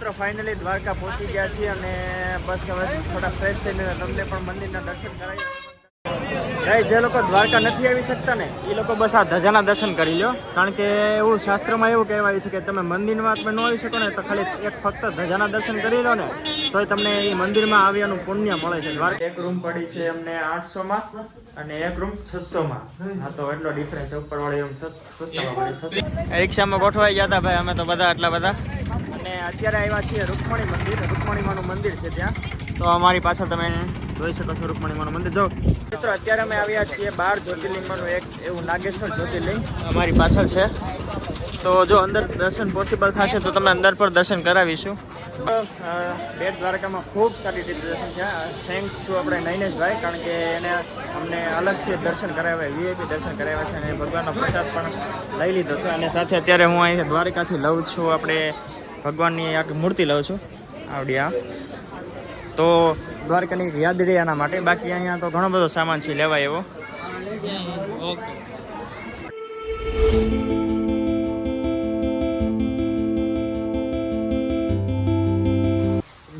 મિત્રો ફાઇનલી દ્વારકા પહોંચી ગયા છીએ અને બસ હવે થોડા ફ્રેશ થઈને તમને પણ મંદિરના દર્શન કરાવી. જે લોકો દ્વારકા નથી આવી શકતા ને એ લોકો બસ આ ધજાના દર્શન કરી લો, કારણ કે એવું શાસ્ત્રમાં એવું કહેવાયું છે કે તમે મંદિરમાં તમે ન આવી શકો ને તો ખાલી એક ફક્ત ધજાના દર્શન કરી લો ને તો તમને એ મંદિરમાં આવ્યાનું પુણ્ય મળે છે. દ્વારકા એક રૂમ પડી છે અમને 800માં અને એક રૂમ 600માં. હા, તો એટલો ડિફરન્સ ઉપરવાળી રૂમ સસ્તામાં પડી. રિક્ષામાં ગોઠવાઈ ગયા હતા ભાઈ અમે તો બધા આટલા બધા, અને અત્યારે આવ્યા છીએ રૂકમણી મંદિર. રૂકમણીમાનું મંદિર છે ત્યાં, તો અમારી પાછળ તમે જોઈ શકો છો રૂકમણીમાનું મંદિર. જો મિત્રો અત્યારે અમે આવ્યા છીએ 12 જ્યોતિર્લિંગમાંનું એક એવું નાગેશ્વર જ્યોતિર્લિંગ અમારી પાછળ છે. તો જો અંદર દર્શન પોસિબલ થશે તો તમને અંદર પર દર્શન કરાવીશું. બેટ દ્વારકામાં ખૂબ સારી રીતે દર્શન છે. થેન્ક્સ ટુ આપણે નૈનેશભાઈ, કારણ કે એને અમને અલગથી દર્શન કરાવ્યા, વીઆઈપી દર્શન કરાવ્યા છે અને ભગવાનનો પ્રસાદ પણ લઈ લીધો છે. અને સાથે અત્યારે હું અહીં દ્વારકાથી લઉં છું આપણે ભગવાનની એક મૂર્તિ લઉં છું આવડી આ, તો દ્વારકાની યાદ રહે એના માટે. બાકી અહીંયા તો ઘણો બધો સામાન છે લેવાય એવો.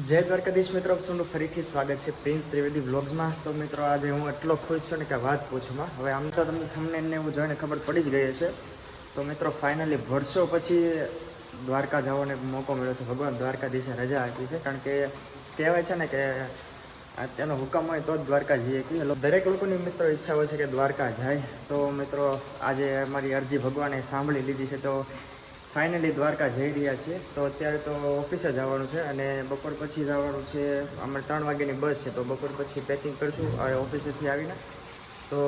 જય દ્વારકાધીશ મિત્રો, આપનું ફરીથી સ્વાગત છે પ્રિન્સ ત્રિવેદી વ્લોગ્સમાં. તો મિત્રો આજે હું એટલો ખુશ છું ને કે વાત પૂછમાં. હવે આમ તો તમને એવું જોઈને ખબર પડી જ ગઈ છે. તો મિત્રો ફાઇનલી વર્ષો પછી દ્વારકા જવાનો મોકો મળ્યો છે. ભગવાન દ્વારકાધીશે રજા આપી છે, કારણ કે કહેવાય છે ને કે તેનો હુકમ હોય તો જ દ્વારકા જઈએ કે દરેક લોકોની મિત્રો ઈચ્છા હોય છે કે દ્વારકા જાય. તો મિત્રો આજે અમારી અરજી ભગવાને સાંભળી લીધી છે, તો ફાઇનલી દ્વારકા જઈ રહ્યા છીએ. તો અત્યારે તો ઓફિસે જવાનું છે અને બપોર પછી જવાનું છે. અમારે 3 વાગ્યાની બસ છે, તો બપોર પછી પેકિંગ કરશું ઓફિસેથી આવીને. તો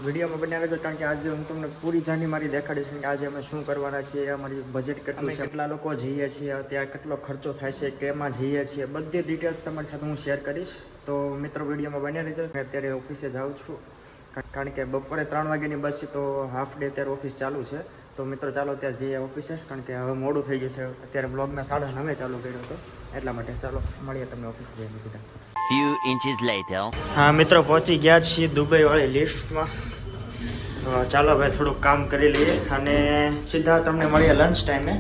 વિડીયોમાં બન્યા રહેજો, કારણ કે આજે હું તમને પૂરી જાણી મારી દેખાડીશ કે આજે અમે શું કરવાના છીએ, અમારી બજેટ કેટલું છે, કેટલા લોકો જઈએ છીએ, ત્યાં કેટલો ખર્ચો થાય છે, કેમાં જઈએ છીએ, બધી ડિટેલ્સ તમારી સાથે હું શેર કરીશ. તો મિત્રો વિડીયોમાં બન્યા રહેજો. અત્યારે ઓફિસે જાઉં છું, કારણ કે બપોરે 3 વાગ્યાની બસ છે, તો હાફ ડે અત્યારે ઓફિસ ચાલુ છે. તો મિત્રો ચાલો ત્યાં જઈએ ઓફિસે, કારણ કે હવે મોડું થઈ ગયું છે. અત્યારે બ્લોગમાં 9:30 ચાલુ કર્યો હતો, એટલા માટે ચાલો મળીએ તમને ઓફિસે જઈને સીધા. Few inches later. હા મિત્રો પહોંચી ગયા છીએ દુબઈ વાળી લિફ્ટમાં. તો ચાલો ભાઈ થોડુંક કામ કરી લઈએ અને સીધા તમને મળીએ લંચ ટાઈમે,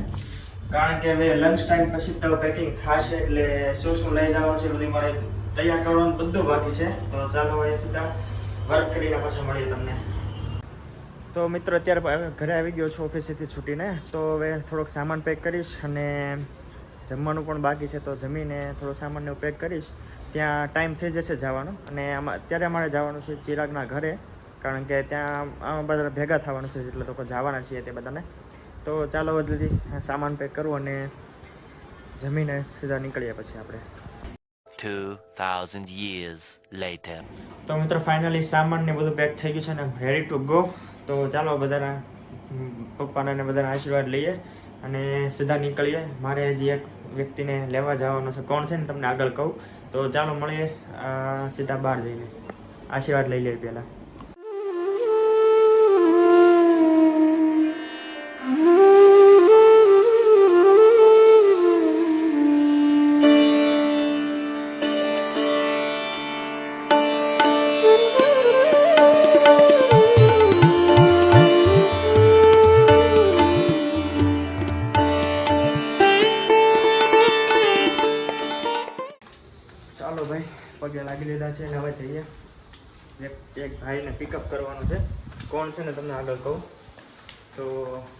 કારણ કે હવે લંચ ટાઈમ પછી તો પેકિંગ થશે, એટલે શું લઈ જવાનું છે બધું મારે તૈયાર કરવાનું બધું બાકી છે. તો ચાલો હવે સીધા વર્ક કરીને પછી મળીએ તમને. તો મિત્રો અત્યારે ઘરે આવી ગયો છું ઓફિસેથી છૂટીને. તો હવે થોડોક સામાન પેક કરીશ અને જમવાનું પણ બાકી છે, તો જમીને થોડો સામાનને પેક કરીશ. ત્યાં ટાઈમ થઈ જશે જવાનો, અને અત્યારે અમારે જવાનું છે ચિરાગના ઘરે, કારણ કે ત્યાં બધા ભેગા થવાનું છે, એટલે લોકો જવાના છીએ તે બધાને. તો ચાલો જલ્દી સામાન પેક કરું અને જમીને સીધા નીકળીએ પછી આપણે. 2000 years later. તો મિત્રો ફાઇનલી સામાન ને બધું પેક થઈ ગયું છે ને રેડી ટુ ગો. તો ચાલો બધાના પપ્પાના ને બધાના આશીર્વાદ લઈએ અને સીધા નીકળીએ. મારે હજી એક વ્યક્તિને લેવા જવાનો છે, કોણ છે ને તમને આગળ કહું. તો ચાલો મળીએ સીધા બહાર જઈને, આશીર્વાદ લઈ લઈએ પહેલાં. ચાલો ભાઈ પગે લાગી લીધા છે અને હવે જઈએ. એક ભાઈને પિકઅપ કરવાનું છે, કોણ છે ને તમને આગળ કહું. તો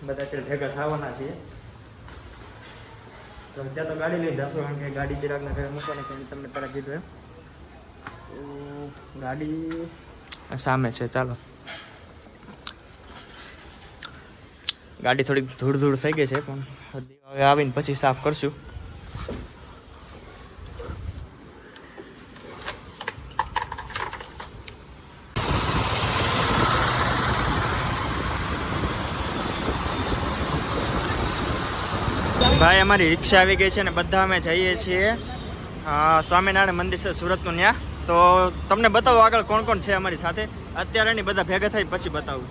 બધા અત્યારે ભેગા થવાના છીએ. તો ત્યાં તો ગાડી લઈ જશો, કારણ કે ગાડી ચિરાગના ઘરે મૂકવાની છે, તમને પહેલાં કીધું એમ. તો ગાડી સામે છે. ચાલો ગાડી થોડીક ધૂળ થઈ ગઈ છે, પણ હવે આવીને પછી સાફ કરશું. ભાઈ અમારી રિક્ષા આવી ગઈ છે અને બધા અમે જઈએ છીએ સ્વામિનારાયણ મંદિર છે સુરતનું ત્યાં. તો તમને બતાવો આગળ કોણ કોણ છે અમારી સાથે. અત્યારે નહીં, બધા ભેગા થઈ પછી બતાવું.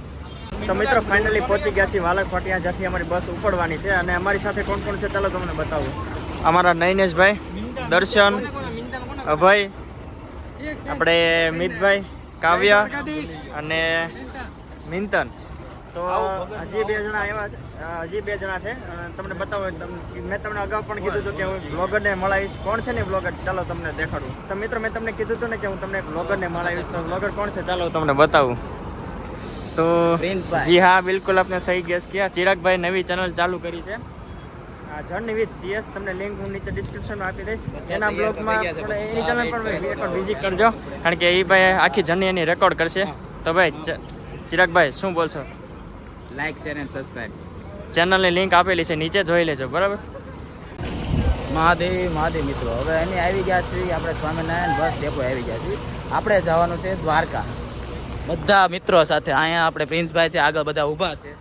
તો મિત્રો ફાઇનલી પહોંચી ગયા છીએ વાલક ફાટિયા, જ્યાંથી અમારી બસ ઉપડવાની છે. અને અમારી સાથે કોણ કોણ છે ચાલો તમને બતાવું. અમારા નૈનેશભાઈ, દર્શન, અભય, આપણે મિતભાઈ, કાવ્ય અને મિંતન. તો હજી 2 જણા આવ્યા છે, હજી 2 જણા છે. તમને બતાવો, મેં તમને અગાઉ પણ કીધું હતું કે હું બ્લોગરને મળાવીશ. કોણ છે ને બ્લોગર, ચાલો તમને દેખાડું. તો મિત્રો મેં તમને કીધું હતું ને કે હું તમને બ્લોગરને મળાવીશ. તો બ્લોગર કોણ છે ચાલો તમને બતાવું. તો જી હા, બિલકુલ આપને સહી ગેસ કિયા. ચિરાગભાઈ નવી ચેનલ ચાલુ કરી છે, જર્ની વિથ CS. તમને લિંક હું નીચે ડિસ્ક્રિપ્શનમાં આપી દઈશ. એના બ્લોગમાં એની ચેનલ પણ એકવાર વિઝિટ કરજો, કારણ કે એ ભાઈ આખી જર્ની એની રેકોર્ડ કરશે. તો ભાઈ ચિરાગભાઈ શું બોલશો? Like share and subscribe. ચેનલની લિંક આપેલી છે, નીચે જોઈ લેજો, બરાબર. મહાદેવ મહાદેવ મિત્રો, હવે અમે આવી ગયા છીએ આપણે સ્વામિનારાયણ બસ ડેપો આવી ગયા છીએ. આપણે જવાનું છે દ્વારકા, બધા મિત્રો સાથે. અહીંયા આપણે પ્રિન્સભાઈ છે, આગળ બધા ઊભા છે.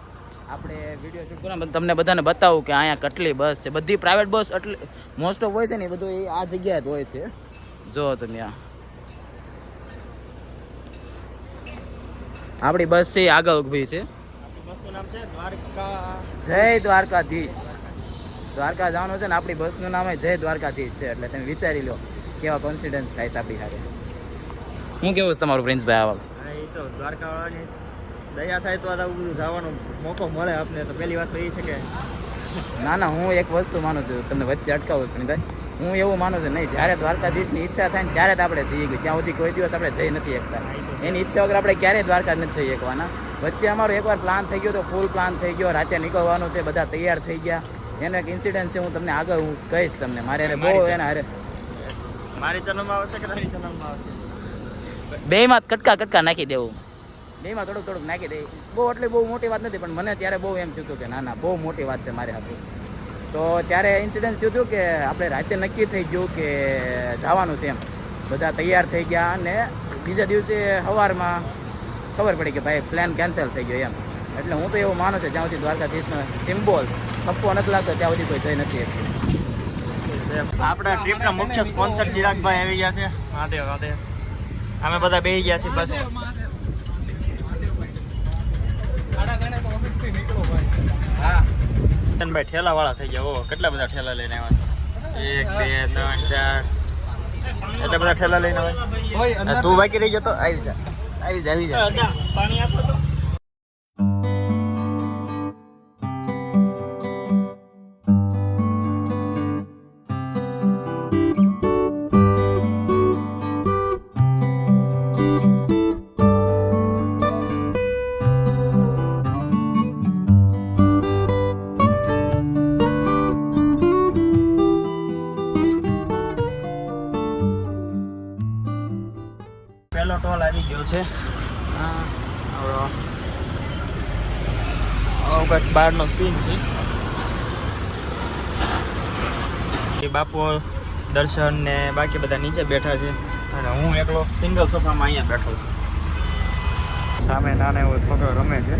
આપણે વિડીયો શૂટ કરવા તમને બધાને બતાવું કે અહીંયા કેટલી બસ છે. બધી પ્રાઇવેટ બસ એટલે મોસ્ટ ઓફ હોય છે ને એ બધું એ આ જગ્યાએ જ હોય છે. જો તમે આપણી બસ છે એ આગળ ઊભી છે. બસનું નામ છે દ્વારકા. જય દ્વારકાધીશ. દ્વારકા જવાનું છે ને આપણી બસનું નામ જય દ્વારકાધીશ છે. એટલે તમે વિચારી લો કેવા કોન્ફિડન્સ થાય છે આપણી સાથે. હું કેવું છે તમારું પ્રિન્સભાઈ આવા? એ તો દ્વારકાવાળાની દયા થાય તો આ બધું જવાનો મોકો મળે આપને. તો પહેલી વાત તો એ છે કે ના હું એક વસ્તુ માનું છું, તમને વચ્ચે અટકાવું છું ભાઈ. હું એવું માનું છું નહીં, જ્યારે દ્વારકાધીશની ઈચ્છા થાય ને ત્યારે જ આપણે જઈએ. ત્યાં સુધી કોઈ દિવસ આપણે જઈ નથી શકતા. એની ઈચ્છા વગર આપણે ક્યારેય દ્વારકા નથી જઈ શકવાના. વચ્ચે અમારો એકવાર પ્લાન થઈ ગયો તો ફૂલ પ્લાન થઈ ગયો, રાતે નીકળવાનું છે, બધા તૈયાર થઈ ગયા. એનો એક ઇન્સિડન્ટ છે, હું તમને આગળ હું કહીશ તમને. મારે બહુ એના હારે મારી ચેનલમાં આવશે કે તારી ચેનલમાં આવશે? બેયમાં કટકા નાખી દેવું. બેયમાં થોડુંક નાખી દે. બહુ એટલે બહુ મોટી વાત નથી, પણ મને ત્યારે બહુ એમ થયું હતું કે ના બહુ મોટી વાત છે મારે હાથે. તો ત્યારે ઇન્સિડન્ટ થયું હતું કે આપણે રાતે નક્કી થઈ ગયું કે જવાનું છે એમ. બધા તૈયાર થઈ ગયા અને બીજા દિવસે સવારમાં ખબર પડી કે ભાઈ પ્લાન કેન્સલ થઈ ગયો એમ. એટલે હું તો એવું માનું છું જ્યાં સુધી દ્વારકાધીશનો સિમ્બોલ થપ્પો નથી લાગતો ત્યાં સુધી કોઈ જઈ નથી શકતું. આપણા ટ્રીપના મુખ્ય સ્પોન્સર ચિરાગભાઈ આવી ગયા છે. હાથે અમે બધા બેસી ગયા છીએ બસ. ભાઈ ઠેલા વાળા થઈ ગયા. ઓહો, કેટલા બધા ઠેલા લઈને આવ્યા છે. 1 2 3 4 એટલા બધા ઠેલા લઈને આવ્યા. તું બાકી રહી જતો, આવી જા. પાણી આપો તો. પહેલો ટોલ આવી ગયો છે. કંઈક બહારનો સીન છે. એ બાપુ દર્શન ને બાકી બધા નીચે બેઠા છે અને હું એકલો સિંગલ સોફામાં અહીંયા બેઠો છું. સામે નાના એવો છોકરો રમે છે.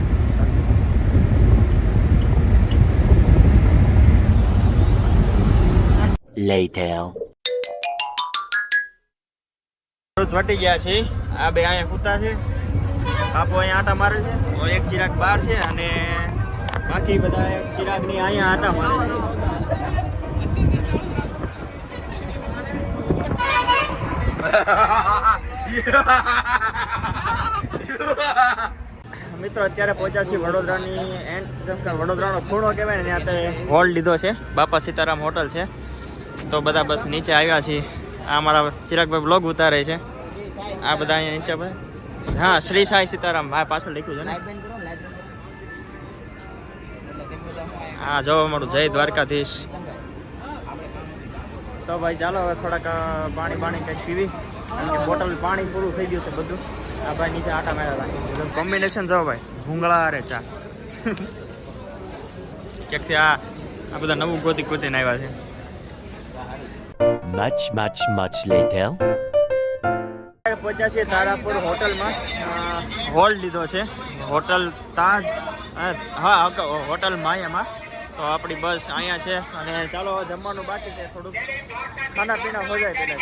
Later. વટી ગયા છે. આ બે અહીંયા કૂતા છે. બાપુ અહીંયા આટા મારે છે. એક ચિરાગ બહાર છે અને બાકી બધા ચિરાગની અહીંયા આટા મારે છે. મિત્રો અત્યારે પહોંચ્યા છીએ વડોદરાની વડોદરાનો ખૂણો કહેવાય ને ત્યાં હોલ લીધો છે. બાપા સીતારામ હોટલ છે. તો બધા બસ નીચે આવ્યા છીએ. આ અમારા ચિરાગભાઈ બ્લોગ ઉતારે છે. આ બધા અહીંયા નીચે ભાઈ. હા, શ્રી સાઈ સીતારામ આ પાછળ લખ્યું છે ને. હા, જોવા મળું જય દ્વારકાધીશ. તો ભાઈ ચાલો હવે થોડાક પાણી કંઈક પીવી, કારણ કે બોટલ પાણી પૂરું થઈ ગયું છે બધું. આ ભાઈ નીચે આટા માર્યા હતા. કોમ્બિનેશન જો ભાઈ, ભૂંગળા અરે ચા. ક્યાંકથી આ બધા નવું ગોતીને આવ્યા છે. Much later. પહોંચ્યા છીએ તારાપુર હોટલમાં. હોલ લીધો છે, હોટલ તાજ. હા, હોટલ માયામાં. તો આપણી બસ અહીંયા છે અને ચાલો જમવાનું બાકી છે. થોડુંક ખાના પીના હો જાય પેલા.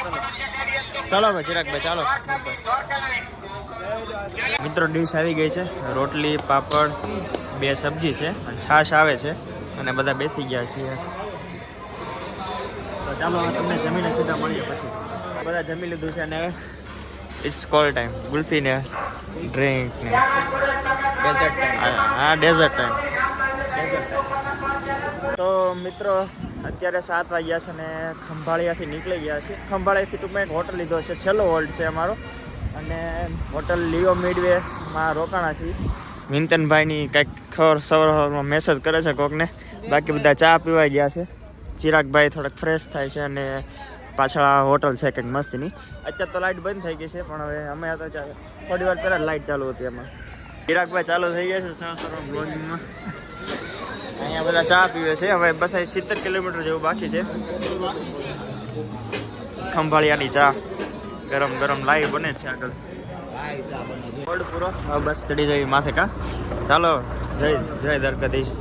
ચાલો ભાઈ ચિરાગભાઈ ચાલો. મિત્રો ડીશ આવી ગઈ છે. રોટલી, પાપડ, 2 સબ્જી છે અને છાશ આવે છે અને બધા બેસી ગયા છીએ. તો ચાલો તમને જમીને સીધા મળીએ પછી. બધા જમી લીધું છે અને ઇટ્સ કોલ ટાઈમ ગુલ્ફી ને ડ્રિંક ને ડેઝર્ટ ટાઈમ. હા ડેઝર્ટ ટાઈમ. તો મિત્રો અત્યારે 7 વાગ્યા છે ને ખંભાળિયાથી નીકળી ગયા છે. ખંભાળિયાથી ટૂંકમાં એક હોટલ લીધો છે, છેલ્લો હોલ્ડ છે અમારો, અને હોટલ લિયો મિડવેમાં રોકાણા છીએ. વિંતનભાઈની કંઈક સવારમાં મેસેજ કરે છે કોકને, બાકી બધા ચા પીવા ગયા છે. ચિરાગભાઈ થોડાક ફ્રેશ થાય છે અને પાછળ આ હોટલ છે કંઈક મસ્તીની. અત્યારે તો લાઇટ બંધ થઈ ગઈ છે, પણ હવે અમે તો થોડી વાર પહેલાં લાઇટ ચાલુ હતી એમાં. ચિરાગભાઈ ચાલુ થઈ ગયા છે સવારમાં બ્લોગિંગમાં. અહીંયા બધા ચા પીવે છે. હવે બસ અહીં 70 કિલોમીટર જેવું બાકી છે. ખંભાળિયાની ચા ગરમ ગરમ લાઈવ બને છે આગળ. રોડ પૂરો. હવે બસ ચડી જવી માથે કા. ચાલો જય જય દ્વારકાધીશ.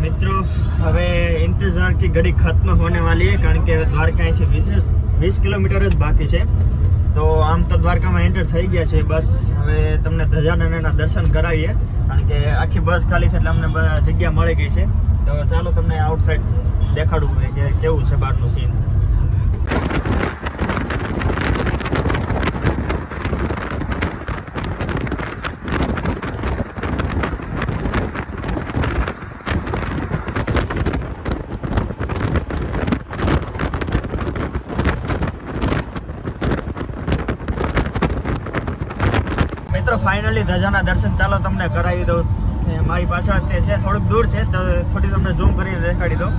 मित्रों હવે इंतजार की घड़ी खत्म होने वाली है, कारण કે દ્વારકા અહીંથી 20 કિલોમીટર જ બાકી છે. તો આમ તો દ્વારકામાં એન્ટર થઈ ગયા છે. બસ હવે તમને ધજાનના દર્શન કરાવીએ, કારણ કે આખી બસ ખાલી છે એટલે અમને જગ્યા મળી ગઈ છે. તો ચાલો તમને આઉટસાઇડ દેખાડું કે કેવું છે બહારનું સીન. મિત્રો ફાઇનલી ધજાના દર્શન ચાલો તમને કરાવી દઉં. મારી પાછળ તે છે, થોડુંક દૂર છે, તો થોડી તમને ઝૂમ કરીને દેખાડી દઉં.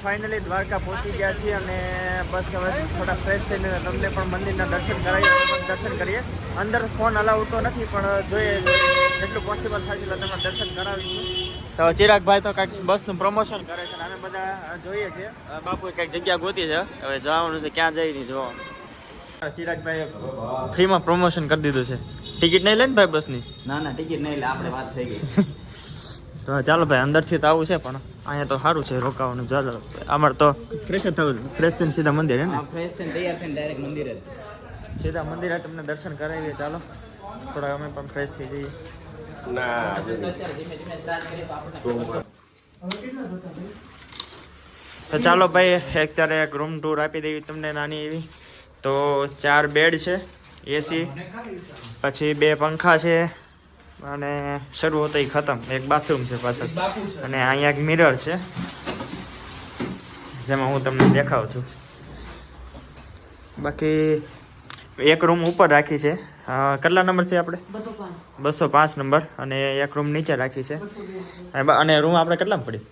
ફાઇનલી દ્વારકા પહોંચી ગયા છીએ અને બસ હવે થોડા ફ્રેશ થઈને તમને પણ મંદિરના દર્શન કરાવીએ. દર્શન કરીએ. અંદર ફોન અલાઉ તો નથી, પણ જોઈએ જેટલું પોસિબલ થાય છે તમે દર્શન કરાવીશું. તો ચિરાગભાઈ તો કંઈક બસનું પ્રમોશન કરે છે, અમે બધા જોઈએ છીએ. બાપુએ કંઈક જગ્યા ગોતી છે, હવે જવાનું છે, ક્યાં જઈ નહીં જોવાનું. ચિરાગભાઈ ફ્રીમાં પ્રમોશન કરી દીધું છે. ટિકિટ નહીં લે ને ભાઈ બસની? ના ના ટિકિટ નહીં લે, આપણે વાત થઈ ગઈ. તો ચાલો ભાઈ, અંદરથી તો આવું છે, પણ અહીંયા તો સારું છે રોકાવાનું. ચાલો અમારે તો ફ્રેશ થવું, ફ્રેશ થઈને સીધા મંદિર હે ને? ફ્રેશ થઈને તૈયાર થઈને ડાયરેક્ટ મંદિર જ. સીધા મંદિરે તમને દર્શન કરાવીએ. ચાલો થોડા અમે પણ ફ્રેશ થઈ જઈએ. તો ચાલો ભાઈ, અત્યારે એક રૂમ ટૂર આપી દેવી તમને નાની એવી. તો 4 બેડ છે, એસી, પછી 2 પંખા છે, અને શરૂ હોતા ખતમ. એક બાથરૂમ છે પાછળ, અને અહીંયા એક મિરર છે જેમાં હું તમને દેખાડું છું. બાકી એક રૂમ ઉપર રાખી છે. કેટલા નંબર છે આપણે? 205 નંબર. અને એક રૂમ નીચે રાખી છે. અને રૂમ આપણે કેટલામાં પડી?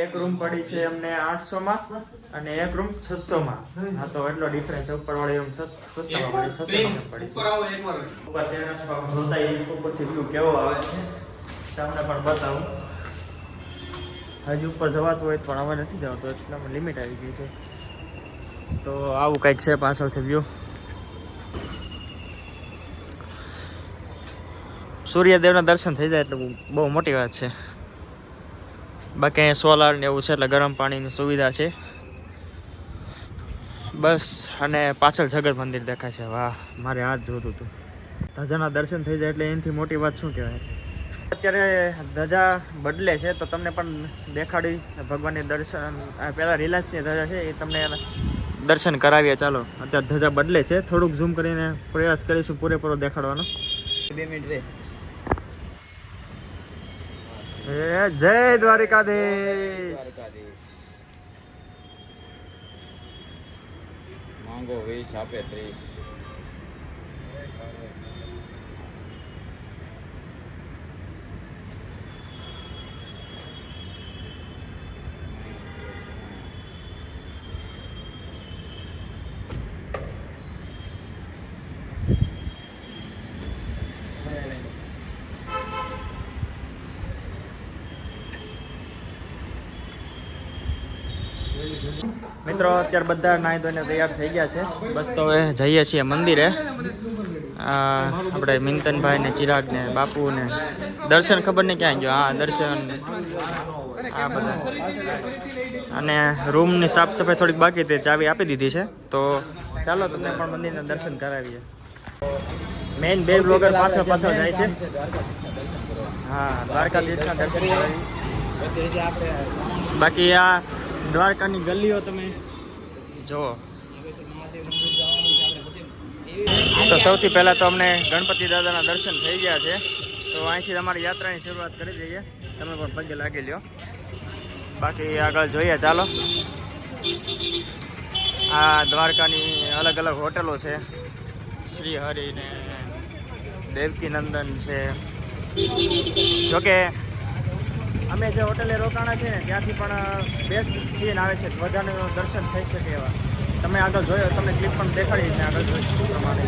એક રૂમ પડી છે અમને 800 માં અને એક રૂમ 600 માં. હા, તો એટલો ડિફરન્સ. ઉપર વાળી રૂમ સસ્તામાં પડી, 600 માં પડી છે. ઉપર ટેરેસ પર જોતા એ ઉપરથી વ્યૂ કેવો આવે છે તમને પણ બતાવું. હજી ઉપર જવાતું હોય પણ હવે નથી જવાતું, એટલામાં લિમિટ આવી ગઈ છે. તો આવું કંઈક છે પાછળથી વ્યૂ. સૂર્યદેવના દર્શન થઈ જાય એટલે બહુ મોટી વાત છે. બાકી અહીંયા સોલાર ને એવું છે એટલે ગરમ પાણીની સુવિધા છે. બસ અને પાછળ જગત મંદિર દેખાય છે. વાહ, મારે આ જ જોતું હતું. ધજાના દર્શન થઈ જાય એટલે એનાથી મોટી વાત શું કહેવાય. અત્યારે ધજા બદલે છે તો તમને પણ દેખાડી ભગવાનની દર્શન. પહેલાં રિલાયન્સની ધજા છે એ તમને દર્શન કરાવીએ. ચાલો, અત્યારે ધજા બદલે છે. થોડુંક ઝૂમ કરીને પ્રયાસ કરીશું પૂરેપૂરો દેખાડવાનો. 2 મિનિટ રે. જય દ્વારિકાધીશ. માંગો 20 આપે 30. મિત્રો અત્યારે બધા નાહી ધોઈને તૈયાર થઈ ગયા છે. બસ તો હવે જઈએ છીએ મંદિરે. આપણે મિંતનભાઈ ને ચિરાગ ને બાપુ ને દર્શન ખબર નહીં ક્યાં ગયો. હા, દર્શન આ બધા. અને રૂમની સાફ સફાઈ થોડીક બાકી તે ચાવી આપી દીધી છે. તો ચાલો તમને પણ મંદિરના દર્શન કરાવીએ. મેઇન બે બ્લોગર પાછળ જાય છે. હા, દ્વારકાધીશના દર્શન કરાવી. બાકી આ દ્વારકાની ગલીઓ તમે જુઓ. તો સૌથી પહેલાં તો અમને ગણપતિ દાદાના દર્શન થઈ ગયા છે. તો અહીંથી તમારી યાત્રાની શરૂઆત કરી દઈએ. તમે પણ પગે લાગી લ્યો. બાકી આગળ જોઈએ. ચાલો, આ દ્વારકાની અલગ અલગ હોટલો છે. શ્રી હરિ ને દેવકી નંદન છે. જોકે અમે જે હોટેલે રોકાણા છે ને ત્યાંથી પણ બેસ્ટ સીન આવે છે. ધ્વજાનું દર્શન થઈ શકે એવા. તમે આગળ જોયો, તમને ક્લિપ પણ દેખાડી છે આગળ જોઈ પ્રમાણે.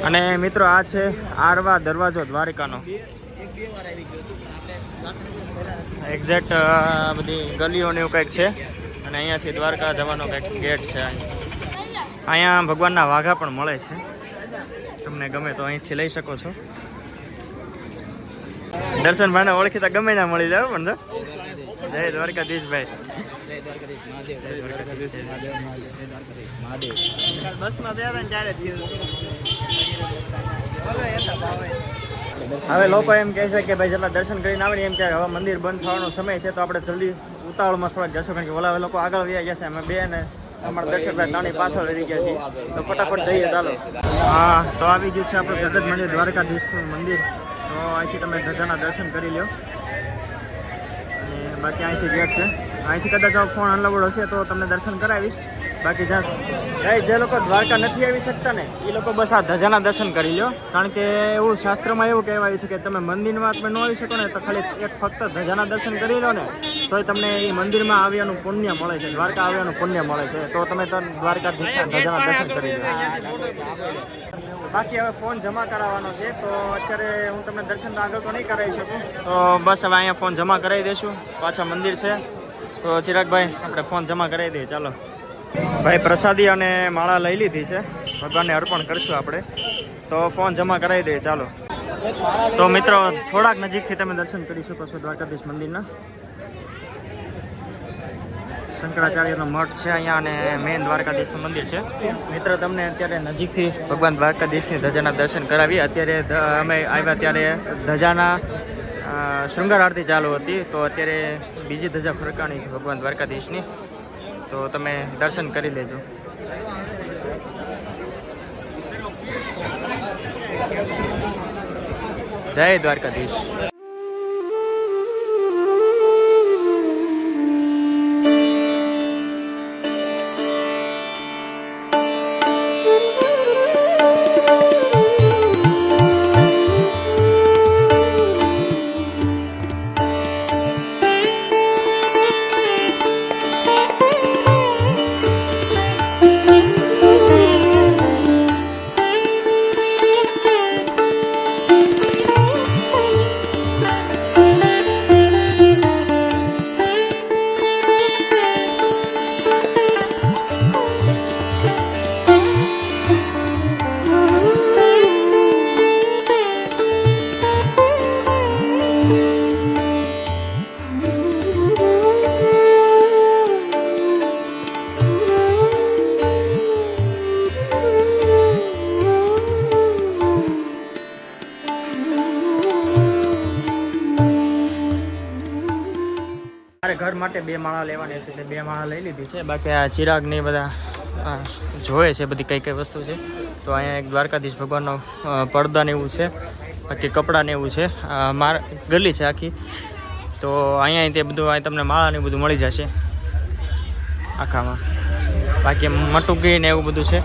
અને મિત્રો આ છે આરવા દરવાજો દ્વારકાનો. એક્ઝેક્ટ બધી ગલીઓ ને એવું કંઈક છે. અને અહીંયાથી દ્વારકા જવાનો કંઈક ગેટ છે. અહીંયા ભગવાનના વાઘા પણ મળે છે. તમને ગમે તો અહીંથી લઈ શકો છો. દર્શન ભાઈને ઓળખીતા ગમે ના મળી જાય પણ. જય દ્વારકાધીશ ભાઈ. બસમાં બે ત્યારે હવે લોકો એમ કહે છે કે ભાઈ જેટલા દર્શન કરીને આવે એમ કે હવે મંદિર બંધ થવાનો સમય છે તો આપણે જલ્દી ઉતાવળમાં થોડાક જશું. કારણ કે ઓલા લોકો આગળ વયા ગયા છે. અમે બે ને અમારા દર્શનભાઈ તાણી પાછળ રહી ગયા છીએ. તો ફટાફટ જઈએ. ચાલો. હા, તો આવી ગયું છે આપણું જગત મંદિર, દ્વારકાધીશનું મંદિર. તો અહીંથી તમે ધજાના દર્શન કરી લો. અને બાકી અહીંથી ગેટ છે. અહીંથી કદાચ ફોન અનલાઉડ હશે તો તમને દર્શન કરાવીશ. બાકી જ્યાં જે લોકો દ્વારકા નથી આવી શકતા ને એ લોકો બસ આ ધજાના દર્શન કરી લો. કારણ કે એવું શાસ્ત્રમાં એવું કહેવાયું છે કે તમે મંદિરમાં તમે ન આવી શકો ને તો ખાલી એક ફક્ત ધજાના દર્શન કરી લો ને તો તમને એ મંદિરમાં આવ્યાનું પુણ્ય મળે છે. દ્વારકા આવ્યાનું પુણ્ય મળે છે. તો તમે દ્વારકાધીશના ધજાના દર્શન કરી લો. બાકી હવે ફોન જમા કરાવવાનો છે. તો અત્યારે હું તમને દર્શન આગળ તો નહીં કરાવી શકું. તો બસ હવે અહીંયા ફોન જમા કરાવી દઈશું. પાછા મંદિર છે. તો ચિરાગભાઈ આપણે ફોન જમા કરાવી દઈએ. ચાલો ભાઈ, પ્રસાદી અને માળા લઈ લીધી છે. ભગવાનને અર્પણ કરશું આપણે. તો ફોન જમા કરાવી દઈએ. ચાલો. તો મિત્રો થોડાક નજીકથી તમે દર્શન કરી શકો છો દ્વારકાધીશ મંદિરના. શંકરાચાર્યનો મઠ છે અહીંયા અને મેઇન દ્વારકાધીશનું મંદિર છે. મિત્ર તમને અત્યારે નજીકથી ભગવાન દ્વારકાધીશની ધજાના દર્શન કરાવી. અત્યારે અમે આવ્યા ત્યારે ધજાના શૃંગાર આરતી ચાલુ હતી. તો અત્યારે બીજી ધજા ફરકાણી છે ભગવાન દ્વારકાધીશની. તો તમે દર્શન કરી લેજો. જય દ્વારકાધીશ. મારે ઘર માટે 2 માળા લેવાની હતી એટલે 2 માળા લઈ લીધી છે. બાકી આ ચિરાગ ને બધા જોવે છે બધી કઈ કઈ વસ્તુ છે. તો અહીંયા એક દ્વારકાધીશ ભગવાનનો પડદા ને એવું છે, બાકી કપડાં ને એવું છે. માર ગલી છે આખી, તો અહીંયા તે બધું અહીં તમને માળા ને બધું મળી જશે આખામાં. બાકી મટુકી ને એવું બધું છે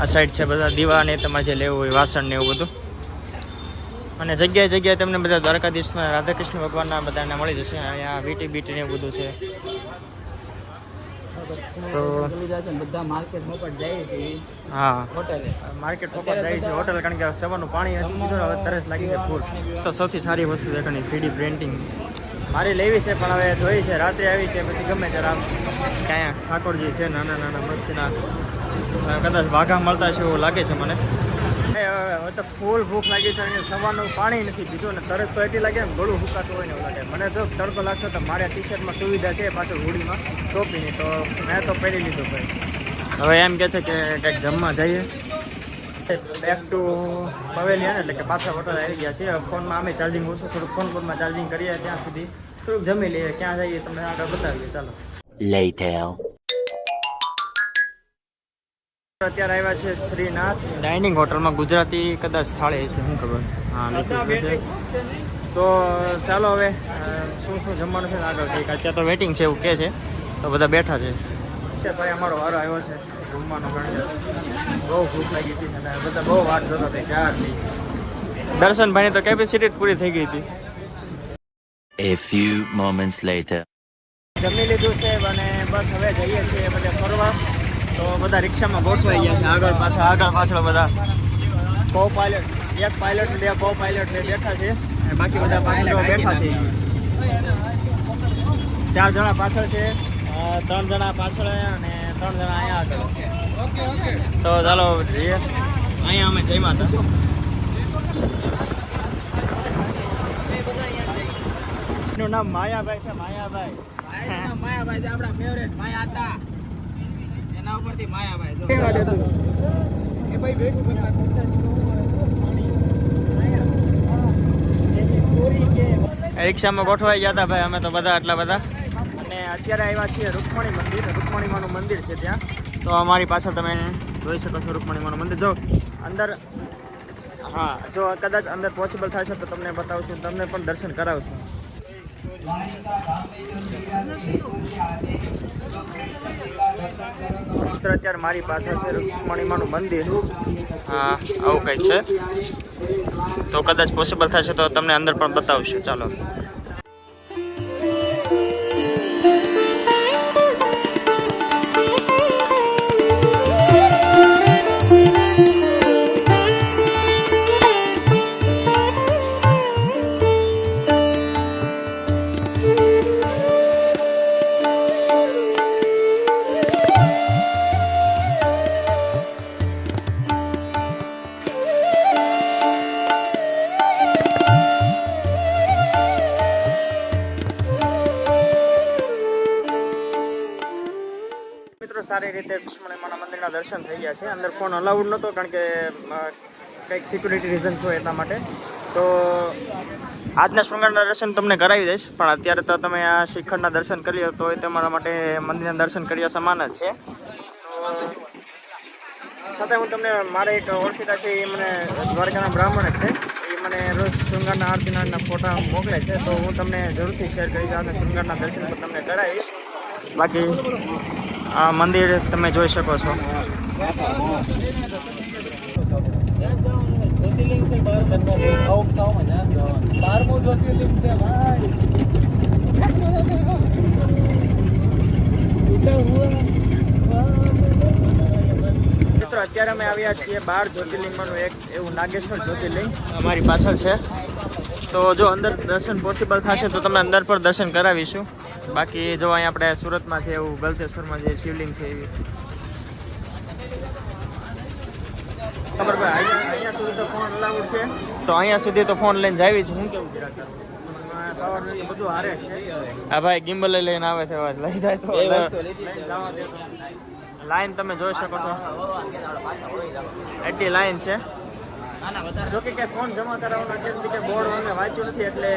આ સાઈડ છે. બધા દીવા ને તમારે જે લેવું હોય વાસણ ને એવું બધું. અને જગ્યાએ જગ્યાએ તમને બધા દ્વારકાધીશના રાધાકૃષ્ણ ભગવાનના બધાને મળી જશે. અહીંયા વીટી બીટી ને એવું બધું છે. તો બધા માર્કેટ મોપટ જાય છે. હા, હોટેલ માર્કેટ મોપટ જાય છે હોટલ, કારણ કે સવારનું પાણી નથી પીધું, હવે તરસ લાગી છે ફૂલ. તો સૌથી સારી વસ્તુ દેખાણી 3D પ્રિન્ટિંગ મારી લેવી છે, પણ હવે જોઈ છે રાત્રે આવી કે પછી ગમે ત્યારે આમ ક્યાં ઠાકોરજી છે નાના નાના મસ્તીના, કદાચ વાઘા મળતા છે એવું લાગે છે મને. હવે તો ફૂલ ભૂખ લાગી છે અને સવારનું પાણી નથી પીધું અને તરસ તો એટલી લાગે ને ગળું હુકાતું હોય ને એવું લાગે. મને જો તડકો લાગતો તો મારે ટી શર્ટમાં સુવિધા છે પાછળ હોડીમાં ટોપીની, તો મેં તો પહેરી લીધું ભાઈ. હવે એમ કહે છે કે કંઈક જમવા જઈએ. બેક ટુ પવેલિયન, એટલે કે પાછા હોટલ આવી ગયા છીએ. ફોનમાં આમે ચાર્જિંગ ઓછું, થોડુંક ફોનમાં ચાર્જિંગ કરીએ ત્યાં સુધી થોડુંક જમી લઈએ. ક્યાં જઈએ તમને આગળ બતાવીએ. ચાલો. Later. અત્યારે આવ્યા છે શ્રીનાથ ડાઇનિંગ હોટલમાં. ગુજરાતી કદાચ થાળી છે, શું ખબર. હા, લખ્યું છે. તો ચાલો હવે શું શું જમવાનું છે આગળ કંઈક. અત્યારે તો વેટિંગ છે એવું કહે છે, તો બધા બેઠા છે. ભાઈ અમારો વારો આવ્યો છે જમવાનો, કારણ કે બહુ ભૂખ લાગી હતી અને બધા બહુ વાટ જોતા હતા ક્યારથી. દર્શનભાઈની તો કેપેસિટી જ પૂરી થઈ ગઈ હતી. A few moments later. જમી લીધું છે અને બસ હવે જઈએ છીએ બધા ફરવા. તો બધા રિક્ષામાં ગોઠવાઈ ગયા છે આગળ પાછળ બધા કો પાયલટ, એક પાયલટ ને 2 કો પાયલટ ને બેઠા છે અને બાકી બધા પાછળ બેઠા છે. 4 જણા પાછળ છે, 3 જણા પાછળ અને 3 જણા અહીંયા આગળ. તો ચાલો જઈએ. અહીંયા અમે જઈમાં હતા. એનું નામ માયાભાઈ છે. માયાભાઈ માયાભાઈ છે આપણા ફેવરેટ માયા હતા, એના ઉપરથી માયાભાઈ જો એ ભાઈ ભેગું કરતા રિક્ષામાં ગોઠવાઈ ગયા હતા ભાઈ અમે તો બધા આટલા બધા. અને અત્યારે આવ્યા છીએ રૂકમણી મંદિર. રૂકમણીમાનું મંદિર છે ત્યાં. તો અમારી પાછળ તમે જોઈ શકો છો રૂકમણીમાનું મંદિર. જો અંદર, હા, જો કદાચ અંદર પોસિબલ થશે તો તમને બતાવશું, તમને પણ દર્શન કરાવશું. અત્યારે મારી પાછળ છે રૂકમણીમાનું મંદિર. હા, આવું કંઈક છે. તો કદાચ પોસિબલ થશે તો તમને અંદર પણ બતાવશું. ચાલો. સારી રીતે રૂકમણીમાના મંદિરના દર્શન થઈ ગયા છે. અંદર ફોન અલાઉડ નહોતો, કારણ કે કંઈક સિક્યુરિટી રીઝન્સ હોય એટલા માટે. તો આજના શૃંગારના દર્શન તમને કરાવી દઈશ, પણ અત્યારે તો તમે આ શિખરના દર્શન કરી લો તો એ તમારા માટે મંદિરના દર્શન કર્યા સમાન જ છે. તો છતાં હું તમને, મારે એક ઓળખીતા છે, એ મને દ્વારકાના બ્રાહ્મણ છે, એ મને રોજ શૃંગારના આરતીના ફોટા મોકલે છે. તો હું તમને જરૂરથી શેર કરીશ અને શૃંગારના દર્શન પણ તમને કરાવીશ. બાકી આ મંદિર તમે જોઈ શકો છો. જ્યોતિર્લિંગ છે, 12મું જ્યોતિર્લિંગ છે ભાઈ. મિત્રો અત્યારે અમે આવ્યા છીએ 12 જ્યોતિર્લિંગમાંનું એક એવું નાગેશ્વર જ્યોતિર્લિંગ અમારી પાછળ છે. તો જો અંદર દર્શન પોસિબલ થશે તો તમે અંદર પર દર્શન કરાવીશું. બાકી જો અહીંયા આપણે સુરતમાં છે એવું ગલતેશ્વરમાં જે શિવલિંગ છે એવી ખબર ભાઈ. અહીંયા સુધી તો ફોન અલાઉડ છે, તો અહીંયા સુધી તો ફોન લઈને જાવી છે. હું કેવું પાવર બધું હારે છે. આ ભાઈ ગિમ્બલ લઈને આવે છે, લઈ જાય તો લાઈન તમે જોઈ શકો છો, એટલી લાઈન છે. જો કે ફોન જમા કરાવવાનો કે બોર્ડ અમે વાંચ્યું નથી, એટલે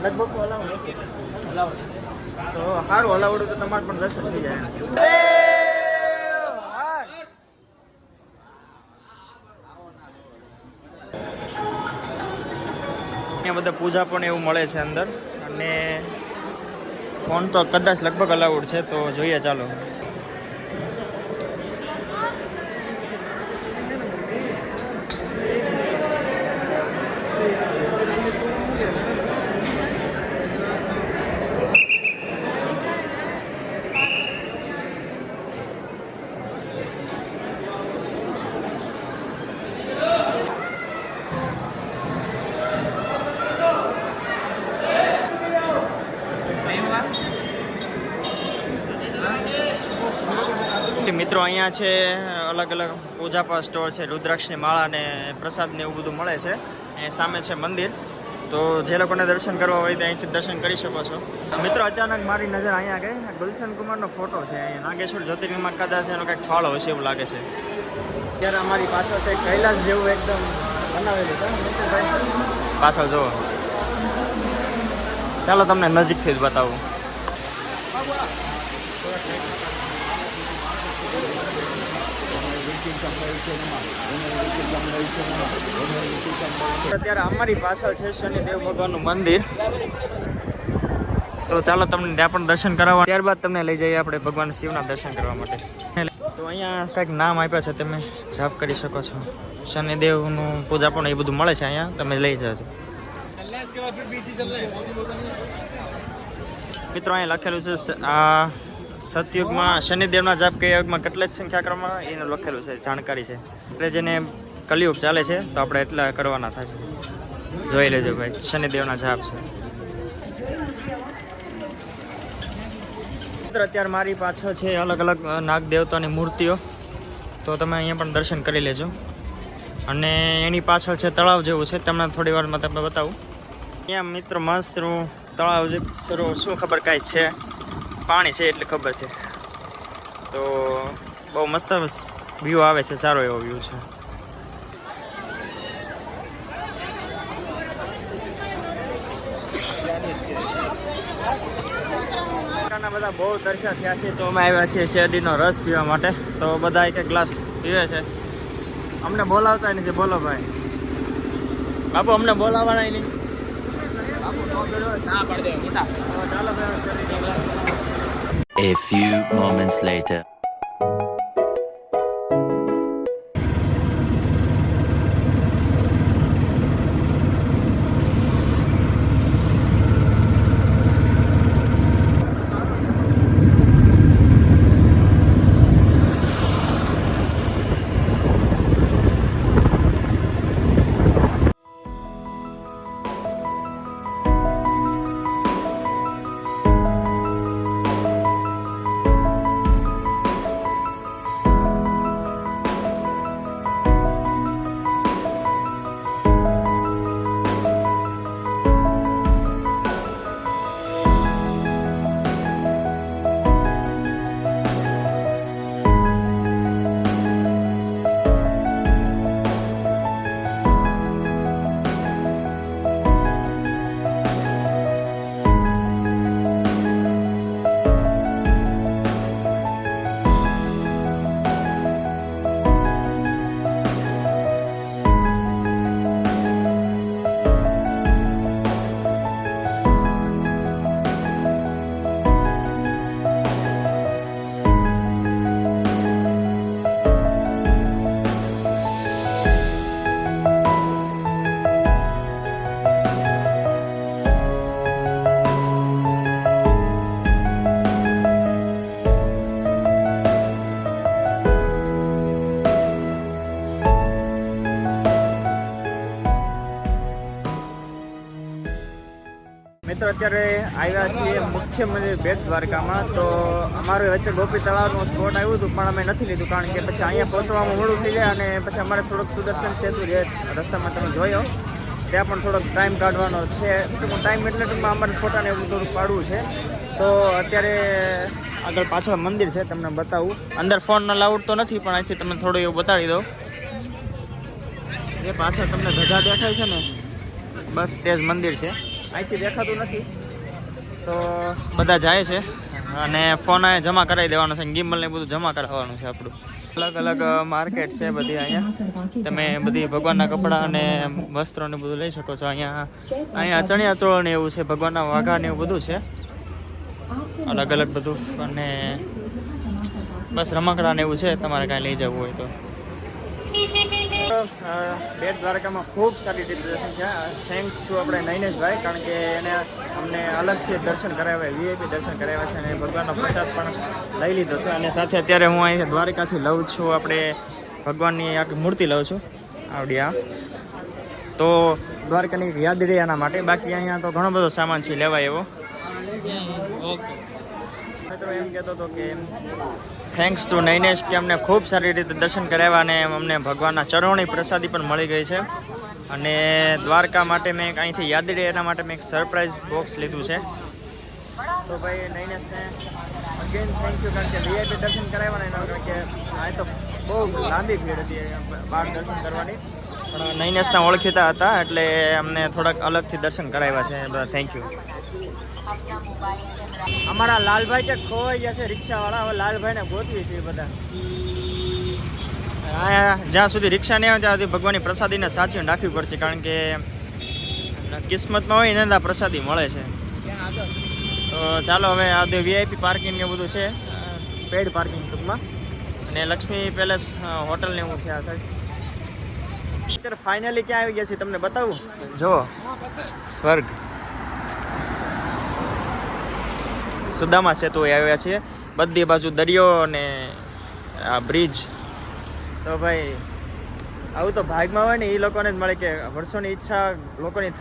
લગભગ અલાઉડ નથી. તો સારું હલાવડું તો તમારે પણ દર્શન થઈ જાય. અહીંયા બધા પૂજા પણ એવું મળે છે અંદર, અને ફોન તો કદાચ લગભગ અલાઉડ છે, તો જોઈએ ચાલો. મિત્રો અહીંયા છે અલગ અલગ પૂજા પાઠ સ્ટોર છે, રુદ્રાક્ષની માળા ને પ્રસાદ ને એવું બધું મળે છે. એ સામે છે મંદિર, તો જે લોકોને દર્શન કરવા હોય તો અહીંથી દર્શન કરી શકો છો. મિત્રો અચાનક મારી નજર અહીંયા ગઈ, ગુલશન કુમારનો ફોટો છે અહીંયા. નાગેશ્વર જ્યોતિર્લિંગમાં કદાચ એનો કંઈક ફાળો હશે એવું લાગે છે. ત્યારે અમારી પાછળ છે કૈલાસ જેવું એકદમ બનાવેલું છે પાછળ જુઓ. ચાલો તમને નજીકથી જ બતાવું. અત્યારે અમારી પાછળ છે શનિદેવ ભગવાનનું મંદિર, તો ચાલો તમને ત્યાં પણ દર્શન કરાવવા. ત્યારબાદ તમને લઈ જઈએ આપણે ભગવાન શિવના દર્શન કરવા માટે. તો અહીંયા કંઈક નામ આપ્યા છે, તમે જાપ કરી શકો છો. શનિદેવનું પૂજા પણ એ બધું મળે છે અહીંયા, તમે લઈ જાજો. મિત્રો અહીંયા લખેલું છે આ સતયુગમાં શનિદેવના જાપ કયા યુગમાં કેટલા જ સંખ્યા કરવામાં એનું લખેલું છે, જાણકારી છે. એટલે જેને કલિયુગ ચાલે છે તો આપણે એટલા કરવાના થાય છે. જોઈ લેજો ભાઈ, શનિદેવના જાપ છે. મિત્ર અત્યારે મારી પાછળ છે અલગ અલગ નાગ દેવતાની મૂર્તિઓ, તો તમે અહીંયા પણ દર્શન કરી લેજો. અને એની પાછળ છે તળાવ જેવું છે, તમને થોડી વારમાં તમને બતાવું. અહીંયા મિત્ર મસ્ત તળાવ જે શું ખબર કાંઈ છે, પાણી છે એટલે ખબર છે. તો બહુ મસ્ત વ્યૂ આવે છે, સારો એવો વ્યૂ છે. બધા બહુ તરસ્યા થયા છે, તો અમે આવ્યા છીએ શેરડીનો રસ પીવા માટે. તો બધા એક એક ગ્લાસ પીવે છે. અમને બોલાવતા નથી. બોલો ભાઈ બાપુ, અમને બોલાવવાના નહીં. A few moments later. મિત્રો અત્યારે આવ્યા છીએ મુખ્ય મંદિર બેટ દ્વારકામાં. તો અમારે વચ્ચે ગોપી તળાવનું સ્પોટ આવ્યું હતું, પણ અમે નથી લીધું, કારણ કે પછી અહીંયા પહોંચવામાં મોડું થઈ જાય, અને પછી અમારે થોડોક સુદર્શન સેતુ જે રસ્તામાં તમે જોયો ત્યાં પણ થોડોક ટાઈમ કાઢવાનો છે. ટાઈમ એટલે ટૂંકમાં અમારે ફોટાને એવું થોડુંક પાડવું છે. તો અત્યારે આગળ પાછળ મંદિર છે, તમને બતાવું. અંદર ફોન અલાઉડ તો નથી, પણ અહીંથી તમને થોડું એવું બતાવી દઉં. એ પાછળ તમને ધજા દેખાય છે ને, બસ તે જ મંદિર છે. અહીંથી દેખાતું નથી, તો બધા જાય છે અને ફોન અહીંયા જમા કરાવી દેવાનો છે, ગિમ્બલ ને બધું જમા કરાવવાનું છે આપણું. અલગ અલગ માર્કેટ છે બધી અહીંયા, તમે બધી ભગવાનના કપડાં અને વસ્ત્રો ને બધું લઈ શકો છો. અહીંયા ચણિયા ચોળ ને એવું છે, ભગવાનના વાઘા ને એવું બધું છે, અલગ અલગ બધું. અને બસ રમકડા ને એવું છે, તમારે કાંઈ લઈ જવું હોય તો. બેટ દ્વારકામાં ખૂબ સારી રીતે દર્શન છે. થેન્ક્સ ટુ આપણે નૈનેશભાઈ, કારણ કે એને અમને અલગથી દર્શન કરાવ્યા, વીઆઈપી દર્શન કરાવ્યા છે અને ભગવાનનો પ્રસાદ પણ લઈ લીધો છે. અને સાથે અત્યારે હું અહીં દ્વારકાથી લઉં છું, આપણે ભગવાનની આખી મૂર્તિ લઉં છું આવડી આ. તો દ્વારકાની એક યાદ રહે એના માટે. બાકી અહીંયા તો ઘણો બધો સામાન છે લેવાય એવો. મિત્રો એમ કહેતો હતો કે થેન્ક્સ ટુ નૈનેશ કે અમને ખૂબ સારી રીતે દર્શન કરાવ્યા અને અમને ભગવાનના ચરણોની પ્રસાદી પણ મળી ગઈ છે. અને દ્વારકા માટે મેં અહીંથી યાદ રહે એના માટે મેં એક સરપ્રાઈઝ બોક્સ લીધું છે. તો ભાઈ નૈનેશને અગેન થેન્ક યુ, કારણ કે વીઆઈપી દર્શન કરાવ્યા એના કારણ કે અહીં તો બહુ લાંબી ભીડ હતી બહાર દર્શન કરવાની, પણ નૈનેશના ઓળખીતા હતા એટલે અમને થોડાક અલગથી દર્શન કરાવ્યા છે. બધા થેન્ક યુ. અમારા લાલભાઈ કે ખોવાઈ ગયા છે રિક્ષાવાળા, હવે લાલભાઈને ગોતવી છે એ બધા. જ્યાં સુધી રિક્ષા નહીં આવે ત્યાં સુધી ભગવાનની પ્રસાદીને સાચવીને રાખવી પડશે, કારણ કે કિસ્મતમાં હોય ને ત્યાં પ્રસાદી મળે છે. તો ચાલો હવે આ વીઆઈપી પાર્કિંગ ને બધું છે, પેડ પાર્કિંગ ટૂંકમાં, અને લક્ષ્મી પેલેસ હોટલ ને એવું છે આ સાઈડ. અત્યારે ફાઇનલી ક્યાં આવી ગયા છે તમને બતાવું. જો સ્વર્ગ સુદામા સેતુ આવ્યા છીએ, બધી બાજુ દરિયો અને આ બ્રિજ. તો ભાઈ આવું તો ભાગમાં હોય ને એ લોકોને જ મળે, કે વર્ષોની ઈચ્છા લોકોની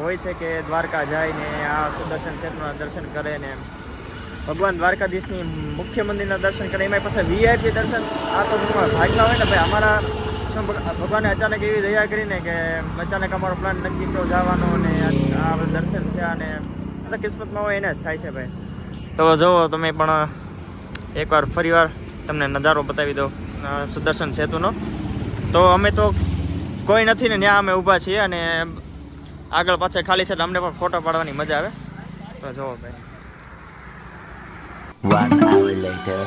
હોય છે કે દ્વારકા જાય ને આ સુદર્શન ક્ષેત્રના દર્શન કરે ને ભગવાન દ્વારકાધીશની મુખ્ય મંદિરના દર્શન કરે. એમાં પછી વીઆઈપી દર્શન આ તો ભાગમાં હોય ને ભાઈ. અમારા ભગવાને અચાનક એવી દયા કરીને કે અચાનક અમારો પ્લાન નક્કી થયો જવાનો અને આ દર્શન થયા, અને બધા કિસ્મતમાં હોય એને જ થાય છે ભાઈ. તો જુઓ તમે પણ એકવાર ફરીવાર તમને નજારો બતાવી દો સુદર્શન સેતુનો. તો અમે તો કોઈ નથી ને ત્યાં અમે ઊભા છીએ અને આગળ પાછળ ખાલી છે, અમને પણ ફોટો પાડવાની મજા આવે. તો જુઓ ભાઈ. 1 hour later.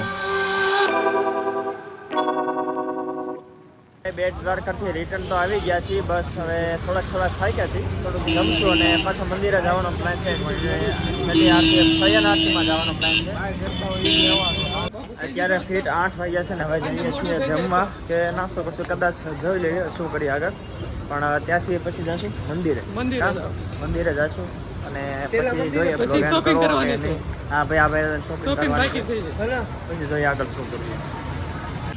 બેટ દ્વારકાથી રિટર્ન તો આવી ગયા છીએ. બસ હવે થોડાક થઈ ગયા છીએ, થોડુંક જમશું અને પાછા મંદિરે જવાનો પ્લાન છે. છેલ્લી આરતી શયન આરતીમાં જવાનો પ્લાન છે. અત્યારે ફીટ 8 વાગ્યા છે ને હવે જઈએ છીએ જમવા કે નાસ્તો કરશું, કદાચ જોઈ લઈએ શું કરીએ આગળ. પણ ત્યાંથી પછી જઈશું મંદિરે જઈશું અને પછી જોઈએ હા ભાઈ આપણે શોપિંગ કરવાની પછી જોઈએ આગળ શું કરીએ.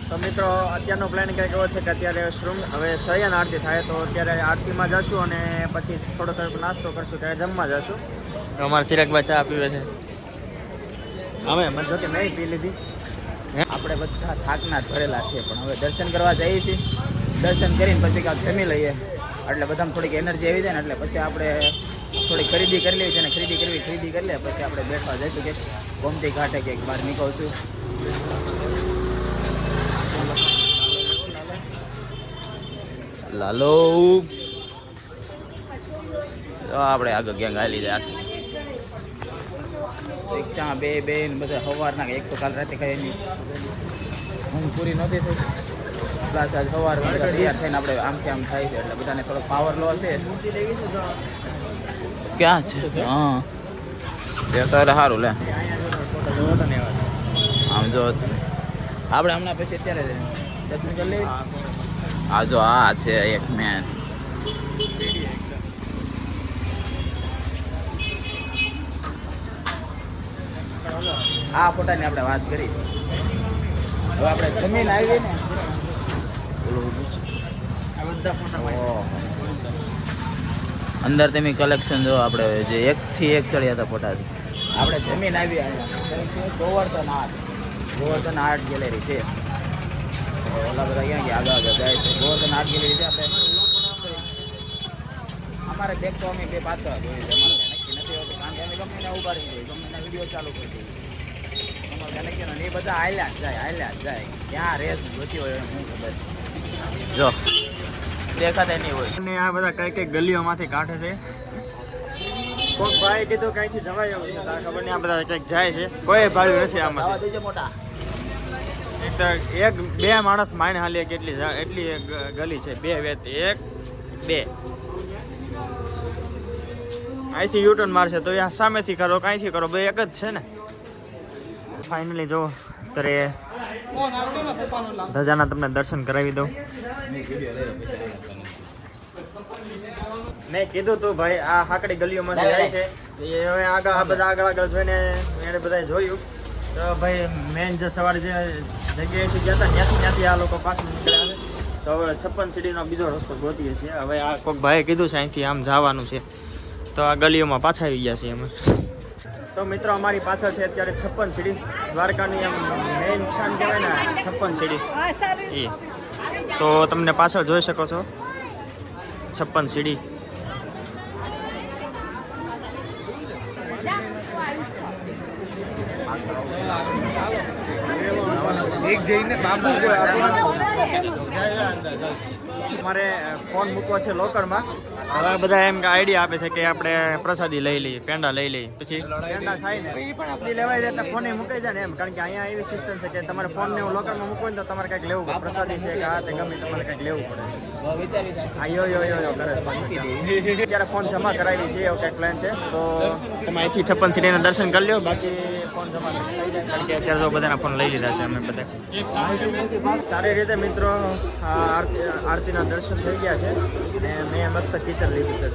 તો મિત્રો અત્યારનો પ્લાન કંઈક એવો છે કે અત્યારે હવે શયન આરતી થાય તો અત્યારે આરતીમાં જશું અને પછી થોડોક નાસ્તો કરશું, ત્યારે જમવા જશું. અમારા ચિરાગભાઈ ચા પીવે છે, અમે મને જો કે નહીં પી લીધી. આપણે બધા થાકના ભરેલા છે, પણ હવે દર્શન કરવા જઈએ છીએ. દર્શન કરીને પછી કાંઈક જમી લઈએ એટલે બધામાં થોડીક એનર્જી આવી જાય ને, એટલે પછી આપણે થોડી ખરીદી કરી લેવી છે ને ખરીદી કરી લે પછી આપણે બેઠવા જઈશું કે ગોમતી ઘાટે ક્યાંક બહાર નીકળશું. લાલો આપણે આગળ ક્યાંક હાલી જાય આખી રિક્ષામાં બે ને બધા સવારના. એક તો કાલ રાતે કઈ એની ઊંઘ પૂરી નહોતી થઈ, પ્લસ આજ સવાર બધા તૈયાર થઈને આપણે આમ કે આમ થાય છે એટલે બધાને થોડો પાવર લો છે. ક્યાં છે? હા તે તો સારું લે આમ જો આપણે હમણાં પછી અત્યારે દર્શન કરી લઈએ. આ જો આ છે એક મેન. આ ફોટાની આપણે વાત કરી. હવે આપણે જમીન આવી ને અંદર તમે કલેક્શન જો આપણે જે 1 થી 1 ચડ્યા હતા ફોટાથી. આપણે જમીન આવી ગોવર્ધન આર્ટ ગેલેરી છે. ઓલા બધા ક્યાં ગયા આગળ જાય છે. ગોવર્ધન આર્ટ ગેલેરી છે. આપણે અમારે બેગ તો અમે બે પાછળ જોઈએ છે, અમારે નક્કી નથી હોતું, કારણ કે અમે ગમે એને ઉભા રહી જઈએ, ગમે એના વિડીયો ચાલુ કરી દઈએ. અમારે નક્કી નથી, એ બધા હાલ્યા જ જાય ક્યાં રેસ જોતી હોય હું ખબર. જો દેખાતા નહીં હોય અને આ બધા કઈ ગલીઓમાંથી કાઢે છે. કોક ભાઈ કીધું કઈથી જવાય એવું છે તારે ખબર નહીં આ બધા કંઈક જાય છે કોઈ ભાડ્યું નથી આમાં આવા દેજો મોટા એક બે માણસ માઇન હાલી કેટલી એટલી ગલી છે બે વેત એક બે અહીંથી યુટર્ન મારશે તો અહીંયા સામેથી કરો કાંઈથી કરો બે એક જ છે ને ફાઇનલી જો ત્યારે ધજાના તમને દર્શન કરાવી દઉં મેં કીધું તું ભાઈ આ હાકડી ગલીઓમાં જાય છે એ હવે આગળ આ બધા આગળ જોઈને એને બધાએ જોયું તો ભાઈ મેન જે સવારે જે જગ્યાએથી ગયા હતા ત્યાંથી આ લોકો પાછળ નીકળ્યા છે તો હવે 56 સીડીનો બીજો રસ્તો ગોતીએ છીએ હવે આ કોઈક ભાઈએ કીધું છે અહીંથી આમ જવાનું છે તો આ ગલીઓમાં પાછા આવી ગયા છીએ અમે તો મિત્રો અમારી પાછળ છે અત્યારે 56 સીડી દ્વારકાની આમ મેઇન શાન કહેવાય ને 56 સીડી એ તો તમને પાછળ જોઈ શકો છો 56 સીડી અમારે ફોન મૂકવો છે લોકરમાં હવે બધા એમ કે આઈડિયા આપે છે કે આપણે પ્રસાદી લઈ લઈએ પેંડા લઈ લઈએ પછી પેંડા ખાઈને લેવાય જાય એટલે ફોને મૂકાઈ જાય ને એમ કારણ કે અહીંયા એવી સિસ્ટમ છે કે તમારે ફોનને હું લોકરમાં મૂકવું ને તો તમારે કંઈક લેવું પડે પ્રસાદી છે કે આ તે ગમે તમારે કંઈક લેવું પડે હા યો કરે અત્યારે ફોન જમા કરાવી છે એવો કંઈક પ્લાન છે તો તમે અહીંથી 56 સીડીના દર્શન કરી લો બાકી ફોન જમા થઈ જાય કારણ કે અત્યારે તો બધાના ફોન લઈ લીધા છે અમે બધા સારી રીતે મિત્રો આરતીના દર્શન થઈ ગયા છે અને મેં મસ્ત કિચન લીધું છે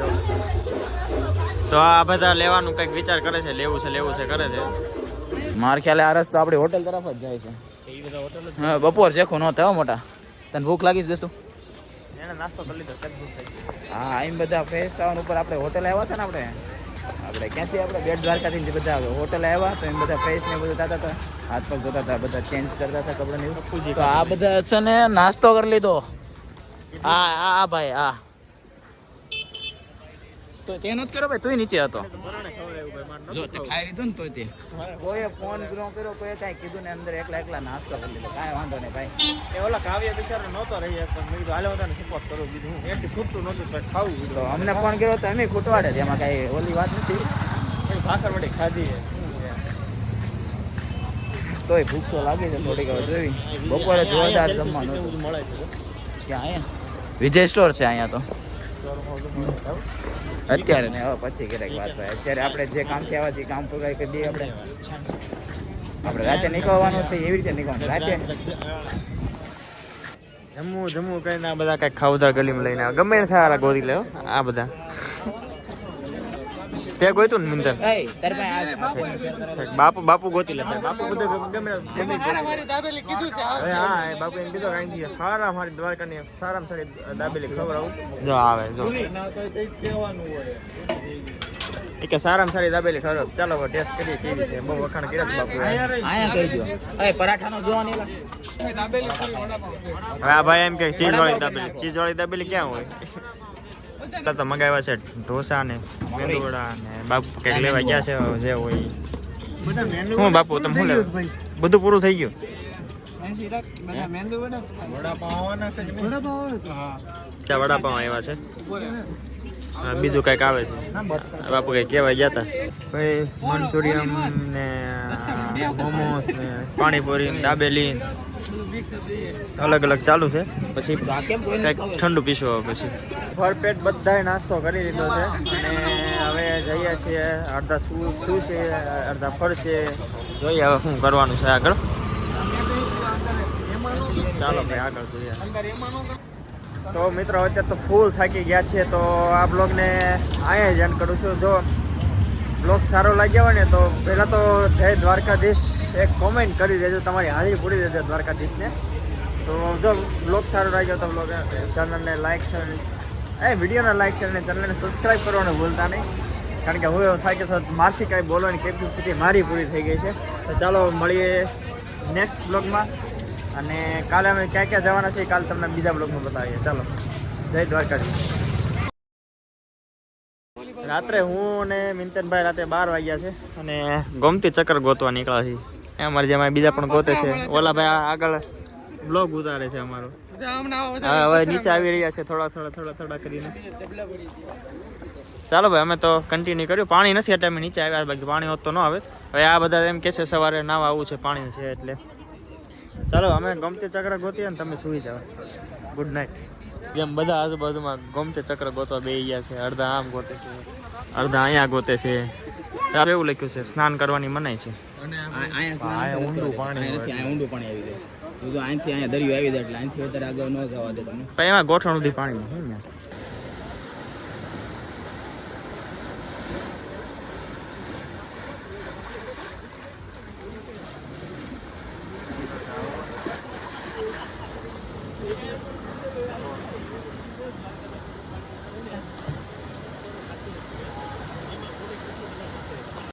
તો આ બધા લેવાનું કંઈક વિચાર કરે છે લેવું છે કરે છે માર ખ્યાલે આ રસ્તો આપણી હોટલ તરફ જ જાય છે હા બપોર છે ખોનો થયો મોટા તને ભૂખ લાગી જ જશું એને નાસ્તો કરી લીધો કંઈક ભૂખ થઈ ગઈ હા અહીં બધા ફ્રેશ થવાનું ઉપર આપણે હોટલ આવ્યા હતા ને આપણે ક્યાંથી આપણે બેટ દ્વારકાથી બધા હોટલ આવ્યા તો એમ બધા ફ્રેશ ને બધું થતા હતા હાથ પગ ધોતા હતા બધા ચેન્જ કરતા હતા કપડાં ને તો આ બધા છે ને નાસ્તો કરી લીધો આ ભાઈ આ તો તે નહોતો કર્યો ભાઈ તું નીચે હતો જો તે ખાઈ લીધું ને તોય તે કોઈએ ફોન ગ્રો કર્યો કોઈએ કાંઈ કીધું ને અંદર એકલા નાસ્તો કરી લીધો કાંઈ વાંધો નહીં ભાઈ એ ઓલા કાવ્ય બિચારો નહોતો રહી પણ મેં કીધું હાલે બધાને સપોર્ટ કરું કીધું હું એટલી ખૂટતું નહોતું પણ ખાવું તો અમને ફોન કર્યો તો અમે ખૂટવાડે છે એમાં કાંઈ ઓલી વાત નથી ભાખર વળી ખાધી તોય ભૂખ તો લાગી છે થોડીક હવે જોઈ બપોરે જોરદાર જમવાનું બધું મળે છે ક્યાં અહીંયા વિજય સ્ટોર છે અહીંયા તો અત્યારે ને હવે પછી ક્યારેક વાત હોય અત્યારે આપણે જે કામથી આવ્યા છીએ કામ પૂરા કરી દઈએ આપણે રાતે નીકળવાનું છે એવી રીતે નીકળવાનું રાતે જમવું કરીને આ બધા કંઈક ખાવદાર ગલીમાં લઈને આવે ગમે થાય ગોરી લે આ બધા તે ગોઈતું ને મિંદર બાપુ ગોતી લે બાપુ બધું ગમે હા બાપુ એમ કીધું કાંઈ સારા મારી દ્વારકાની સારામાં સારી દાબેલી ખવડાવું જો આવે જો કે સારામાં સારી દાબેલી ખવડાવ ચાલો ટેસ્ટ કરીએ કેવી છે બહુ વખાણ કર્યા બાપુ અહીંયા કહી દો પરાઠાનો જોવા નહીં હવે આ ભાઈ એમ કે ચીઝ વાળી દાબેલી ક્યાં હોય તો મગાવ્યા છે ઢોસા ને મેંદુવડા ને બાપુ કંઈક લેવા ગયા છે જે હોય હું બાપુ તમે શું લેવું બધું પૂરું થઈ ગયું ત્યાં વડાપાવ આવ્યા છે બીજું કંઈક આવે છે બાપુ કંઈક કહેવા ગયા હતા ભાઈ મંચુરિયન ને મોમોસ ને પાણીપુરી ને દાબેલી અલગ ચાલુ છે પછી કંઈક ઠંડુ પીશું પછી ભરપેટ બધાએ નાસ્તો કરી લીધો છે અને હવે જઈએ છીએ અડધા શું છે અડધા ફરશે જોઈએ હવે શું કરવાનું છે આગળ ચાલો ભાઈ આગળ જોઈએ તો મિત્રો અત્યારે તો ફૂલ થાકી ગયા છીએ તો આ બ્લોગને અહીંયા જ એન્ડ કરું છું જો બ્લોગ સારો લાગ્યો હોય ને તો પહેલાં તો જય દ્વારકાધીશ એક કોમેન્ટ કરી દેજો તમારી હાજરી પૂરી દેજો દ્વારકાધીશને તો જો બ્લોગ સારો લાગ્યો તો બ્લોગ ચેનલને લાઈક શેર વિડીયોને લાઈક શેર અને ચેનલને સબસ્ક્રાઈબ કરવાનું ભૂલતા નહીં કારણ કે હું એવું થાય કે મારથી કાંઈ બોલવાની કેપેસિટી મારી પૂરી થઈ ગઈ છે તો ચાલો મળીએ નેક્સ્ટ બ્લોગમાં અને કાલે અમે ક્યાં જવાના છીએ કાલે તમને બીજા બ્લોગમાં બતાવીએ ચાલો જય દ્વારકાધીશ રાત્રે હું અને મિંતનભાઈ રાતે 12 વાગ્યા છે અને ગોમતી ચક્કર ગોતવા નીકળ્યા છીએ અમારે જેમાં બીજા પણ ગોતે છે ઓલા ભાઈ આગળ બ્લોગ ઉતારે છે અમારો હવે નીચે આવી રહ્યા છે થોડા કરીને ચાલો ભાઈ અમે તો કન્ટિન્યુ કર્યું. પાણી નથી એટલે અમે નીચે આવ્યા, બાકી પાણી હોત તો ન આવે. હવે આ બધા એમ કે છે સવારે નાવા આવું છે, પાણી છે એટલે. ચાલો અમે ગમતી ચક્ર ગોતીએ ને તમે સુઈ જાઓ. Good night. જેમ બધા આજુબાજુમાં ગમતી ચક્ર ગોતવા બેસી ગયા છે. અડધા આમ ગોતે છે, અડધા અહીંયા ગોતે છે. ચાલો એવું લખ્યું છે સ્નાન કરવાની મનાઈ છે. ઊંડું પાણી ઊંડું પાણી આવી જાય. અહીંથી અહીંયા દરિયો આવી જાય એટલે અહીંથી વધારે આગળ ન જવા દે તમને. એમાં ગોઠણ સુધી પાણી